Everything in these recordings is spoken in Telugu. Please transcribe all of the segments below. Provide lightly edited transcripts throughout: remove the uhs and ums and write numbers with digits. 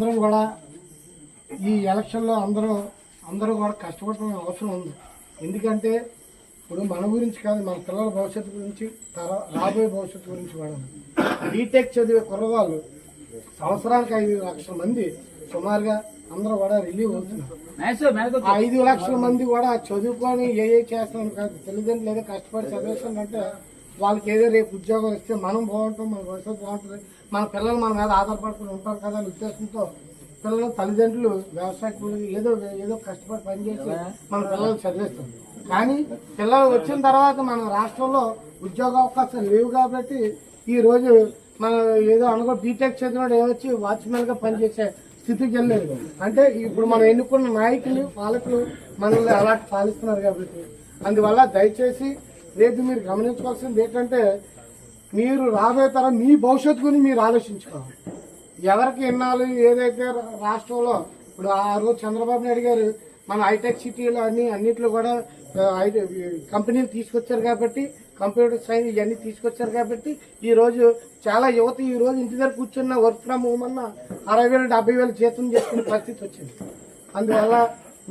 అందరం కూడా ఈ ఎలక్షన్లో అందరూ కూడా కష్టపడటం అవసరం ఉంది. ఎందుకంటే ఇప్పుడు మన గురించి కాదు, మన పిల్లల భవిష్యత్తు గురించి, రాబోయే భవిష్యత్తు గురించి కూడా. బీటెక్ చదివే కుర్రవాళ్ళు సంవత్సరానికి 5 లక్షల మంది సుమారుగా అందరూ కూడా రిలీవ్ అవుతున్నారు. 5 లక్షల మంది కూడా చదువుకొని ఏ చేస్తాం కాదు, తల్లిదండ్రులు ఏదో కష్టపడి చదివేస్తుందంటే వాళ్ళకి ఏదో రేపు ఉద్యోగం ఇస్తే మనం బాగుంటాం, మన భవిష్యత్తు బాగుంటుంది, మన పిల్లలు మన మీద ఆధారపడుకుని ఉంటారు కదా అనే ఉద్దేశంతో పిల్లలు తల్లిదండ్రులు వ్యవసాయ ఏదో కష్టపడి పనిచేసి మన పిల్లలు చదివేస్తారు. కానీ పిల్లలు వచ్చిన తర్వాత మన రాష్ట్రంలో ఉద్యోగ అవకాశాలు లేవు కాబట్టి ఈ రోజు మనం ఏదో అనుకో బీటెక్ చదివినోడు ఏమొచ్చి వాచ్మెన్ గా పనిచేసే స్థితికి వెళ్ళలేదు. అంటే ఇప్పుడు మనం ఎన్నుకున్న నాయకులు పాలకులు మనల్ని అలాంటి పాలిస్తున్నారు కాబట్టి అందువల్ల దయచేసి రేపు మీరు గమనించుకోవాల్సింది ఏంటంటే మీరు రాబోయే తరం మీ భవిష్యత్తు గురించి మీరు ఆలోచించుకోవాలి. ఎవరికి ఎన్నాళ్ళు ఏదైతే రాష్ట్రంలో ఇప్పుడు ఆ రోజు చంద్రబాబు నాయుడు గారు మన హైటెక్ సిటీలో అన్నింటిలో కూడా కంపెనీలు తీసుకొచ్చారు కాబట్టి, కంప్యూటర్ సైన్స్ ఇవన్నీ తీసుకొచ్చారు కాబట్టి ఈ రోజు చాలా యువత ఈ రోజు ఇంటి దగ్గర కూర్చున్న వర్క్ ఫ్రమ్ హోమ్ అన్న 60,000 70,000 జీతం చేసుకునే పరిస్థితి వచ్చింది. అందువల్ల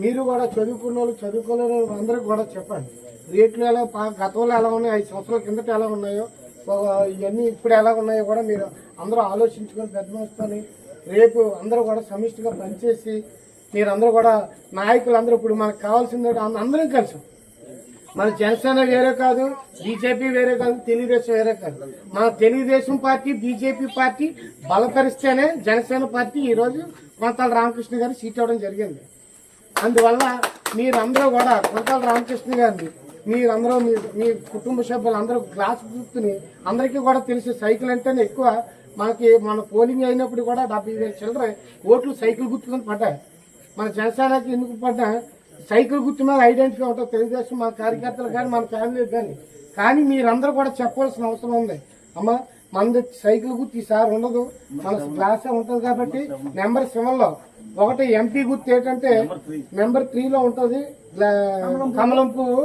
మీరు కూడా చదువుకున్న వాళ్ళు చదువుకోలేని వాళ్ళు అందరికీ కూడా చెప్పండి, రేట్లు ఎలా గతంలో ఎలా ఉన్నాయో 5 సంవత్సరాల కిందట ఎలా ఉన్నాయో ఇవన్నీ ఇప్పుడు ఎలా ఉన్నాయో కూడా మీరు అందరూ ఆలోచించుకొని పెద్ద మనసుకొని రేపు అందరూ కూడా సమిష్టిగా పనిచేసి మీరందరూ కూడా నాయకులందరూ ఇప్పుడు మనకు కావాల్సింది అందరం కలిసి మన జనసేన వేరే కాదు, బీజేపీ వేరే కాదు, తెలుగుదేశం వేరే కాదు. మన తెలుగుదేశం పార్టీ బీజేపీ పార్టీ బలపరిస్తేనే జనసేన పార్టీ ఈరోజు కొంతాల రామకృష్ణ గారు సీట్ ఇవ్వడం జరిగింది. అందువల్ల మీరందరూ కూడా కొంతాల రామకృష్ణ గారిని మీరందరూ మీ కుటుంబ సభ్యులు అందరూ గ్లాస్ గుర్తుని అందరికీ కూడా తెలిసి సైకిల్ అంటేనే ఎక్కువ మన పోలింగ్ అయినప్పుడు కూడా 70,000 చిల్లర ఓట్లు సైకిల్ గుర్తుకొని పడ్డాయి. మన జనసేనకి ఎందుకు పడ్డా సైకిల్ గుర్తు మీద ఐడెంటిఫై ఉంటుంది తెలుగుదేశం మన కార్యకర్తలు కానీ మన ఫ్యామిలీ కానీ మీరందరూ కూడా చెప్పవలసిన అవసరం ఉంది. అమ్మ మనది సైకిల్ గుర్తు ఈసారి ఉండదు, మన గ్లాసే ఉంటుంది కాబట్టి నెంబర్ 7లో ఒకటి ఎంపీ గుర్తు ఏంటంటే నెంబర్ 3లో ఉంటుంది కమలం పువ్వు.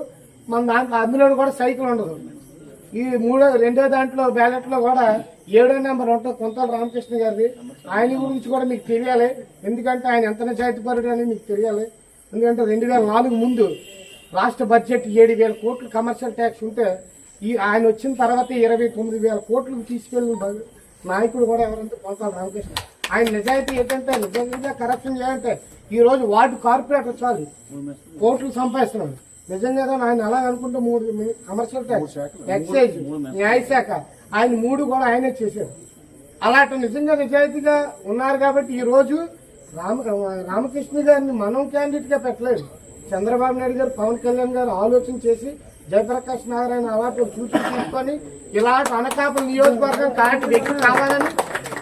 మన దాంట్లో అందులో కూడా సైకిల్ ఉండదు. ఈ రెండో దాంట్లో బ్యాలెట్ లో కూడా 7వ నెంబర్ ఉంటుంది కొంతాల రామకృష్ణ గారిది. ఆయన గురించి కూడా మీకు తెలియాలి, ఎందుకంటే ఆయన ఎంత నిజాయితీపరుడు అని మీకు తెలియాలి. ఎందుకంటే 2004 ముందు రాష్ట్ర బడ్జెట్ 7,000 కోట్లు కమర్షియల్ ట్యాక్స్ ఉంటే ఆయన వచ్చిన తర్వాత 29,000 కోట్లు తీసుకెళ్లిన నాయకుడు కూడా ఎవరంటే కొంతాల రామకృష్ణ. ఆయన నిజాయితీ ఏంటంటే నిజంగా కరప్షన్ చేయాలంటే ఈ రోజు వార్డు కార్పొరేటర్ చాలు కోట్లు సంపాదిస్తున్నాడు. నిజంగా ఆయన అలా అనుకుంటే 3 కమర్షియల్ ట్యాక్స్, ఎక్సైజ్, న్యాయశాఖ ఆయన 3 కూడా ఆయనే చేశారు. అలాంటి నిజంగా నిజాయితీగా ఉన్నారు కాబట్టి ఈ రోజు రామకృష్ణ గారిని మనం క్యాండిడేట్ గా పెట్టలేదు. చంద్రబాబు నాయుడు గారు, పవన్ కళ్యాణ్ గారు ఆలోచన చేసి జయప్రకాష్ నారాయణ అలాంటి సూచన తీసుకొని ఇలాంటి అనకాపల్లి నియోజకవర్గం అలాంటి వ్యక్తి కావాలని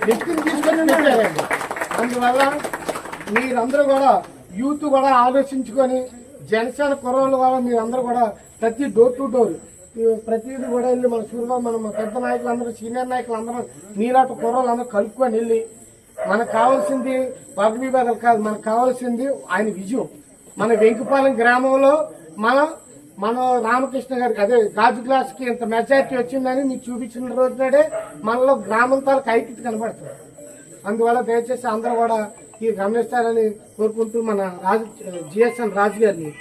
వ్యక్తిని తీసుకొని పెట్టారండి. అందువల్ల మీరందరూ కూడా యూత్ కూడా ఆలోచించుకొని జనసేన కుర్రోళ్ళు కూడా మీరందరూ కూడా ప్రతి డోర్ టు డోర్ ప్రతిదీ కూడా వెళ్ళి మన సూర్యబాబు మన పెద్ద నాయకులు అందరూ సీనియర్ నాయకులు అందరూ మీలాంటి కుర్రోళ్ళు అందరూ కలుపుకొని వెళ్ళి మనకు కావాల్సింది పదవి విభాగాలు కాదు, మనకు కావాల్సింది ఆయన విజయం. మన వెంకపాలెం గ్రామంలో మన రామకృష్ణ గారికి అదే గాజు గ్లాస్ కి ఇంత మెజార్టీ వచ్చిందని మీకు చూపించిన రోజు నాడే మనలో గ్రామం తాలూకు ఐక్యత కనబడుతుంది. అందువల్ల దయచేసి అందరూ కూడా ఈ గమనిస్తారని కోరుకుంటూ మన జిఎస్ఎన్ రాజు గారిని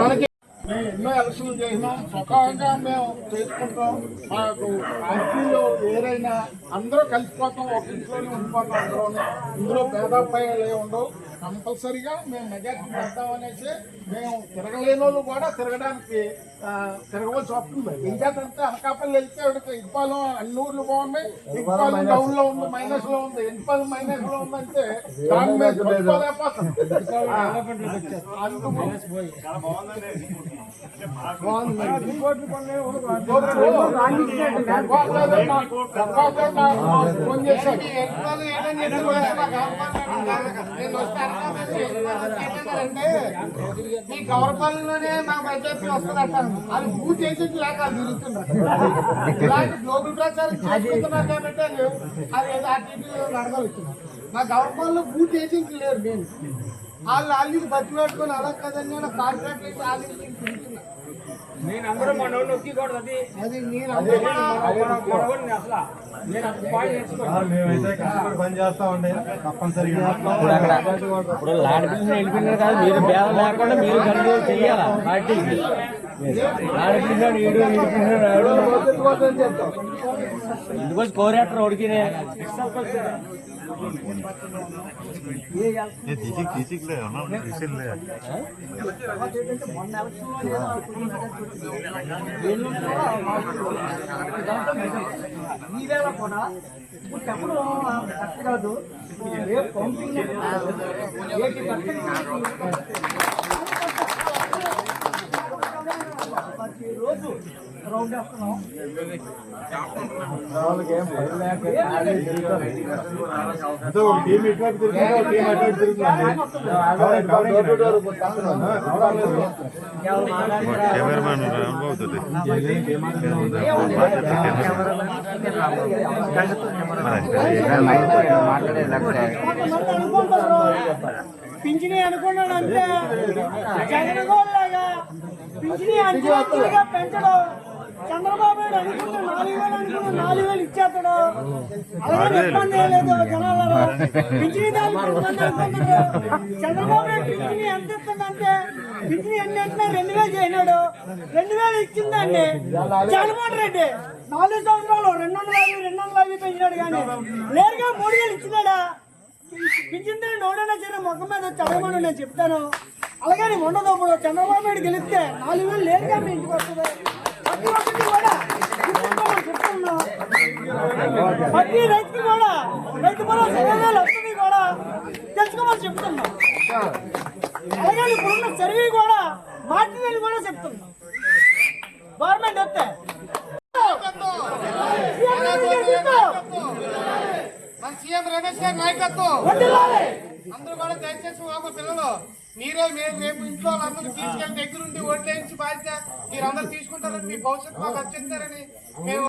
మనకి మేము ఎన్నో ఎలక్షన్లు చేసినాం, స్వతహాగా మేము చేసుకుంటాం. మాకు పార్టీలో వేరైనా అందరూ కలిసిపోతాం, ఒక ఇంట్లోనే ఉండిపోతాం. అందరూ ఇందులో భేదాభిప్రాయాలు ఉండవు. కంపల్సరీగా మేము మెజార్టీ పెడతామనేసి మేము తిరగలేని వాళ్ళు కూడా తిరగవలసి వస్తుంది. ఇంకేంటంటే అనకాపల్లి వెళ్తే ఇటుపాలెం అన్ని ఊర్లు బాగున్నాయి, ఇటుపాలెం డౌన్ లో ఉంది, మైనస్ లో ఉంది, ఇటుపాలెం మైనస్ లో ఉందంటే దాని మీద కొట్టుకోలేకపోతాం. ఫోన్ చేశాను ఈ గవర్నమెంట్లోనే మా బడ్జెట్ వస్తుందంటారు. అది బూత్ ఏజెంట్ లేక తిరుగుతున్నారు. ఇలాంటి గ్లోబల్ ప్రచారం చేసుకుంటున్నారు కాబట్టి అది ఏదో నడగలుగుతున్నారు. మా గవర్నమెంట్ లో బూత్ ఏజెంట్ లేరు. నేను వాళ్ళు బట్టి పెట్టుకుని అలా కదండి కాంట్రాక్ట్ వాళ్ళకి తిరుగుతున్నారు. నేనందరూ మన నొక్కికూడదు అది అది నేను మేమైతే కష్టపడి పని చేస్తా ఉండే తప్పనిసరిగా ఇప్పుడు లాడ్ బిల్లు వెళ్ళిపోయినారు కాదు మీరు బేరం లేకుండా మీరు కంట్రోల్ చెయ్యాలా పార్టీకి లాడ్ బిల్లు ఇందుకోసం కోరేటర్ ఉడికినే ఈవేళ కూడా ఇప్పుడు చెప్పడం కరెక్ట్ కాదు. రేపు కౌంటింగ్ ప్రతిరోజు రౌండ్ వేస్తున్నాం. టీం ఇట్లా తిరుగుతుంది టీం అటు తిరుగుతుంది పింఛని అనుకున్నాడు అంటే జగన్లాగా పింఛని అంచెలుగా పెంచడం. చంద్రబాబు నాయుడు అనుకుంటే 4,000 అనుకున్నా 4,000 ఇచ్చేస్తాడు. అలాగే ఇబ్బంది ఏం లేదు జనాలలో. పింఛని చంద్రబాబు నాయుడు పింఛని ఎంత ఇస్తుందంటే పింఛని ఎన్ని అంటే 2,000 చేసినాడు. 2,000 ఇచ్చిందండి జగన్మోహన్ రెడ్డి 4 సంవత్సరాలు 250 పెంచినాడు. కానీ లేరుగా 3,000 ఇచ్చినాడా? పింఛన్ నోడైనా సరే మొక్క మీద చదవమని నేను చెప్తాను. అలాగే ఉండదు. ఇప్పుడు చంద్రబాబు నాయుడు గెలిస్తే 4,000 లేరుగా మీ ఇంటికి వస్తుంది. ప్రతి ఒక్కటి కూడా చెప్తున్నా. ప్రతి రైతుకి కూడా రైతు భరోసా 20,000 వస్తుంది కూడా తెలుసుకోమని చెప్తున్నా. అలాగే ఇప్పుడున్న సర్వే కూడా మార్చినని కూడా చెప్తున్నా. గవర్నమెంట్ వస్తే మన సీఎం రమేష్ గారి నాయకత్వం అందరూ కూడా దయచేసి మా పిల్లలు మీరే రేపు ఇంట్లో వాళ్ళందరూ తీసుకెళ్ళి దగ్గరుండి ఓట్లేయించి బాధ్యత మీరందరూ తీసుకుంటారని మీ భవిష్యత్తు మాకు అర్చిస్తారని మేము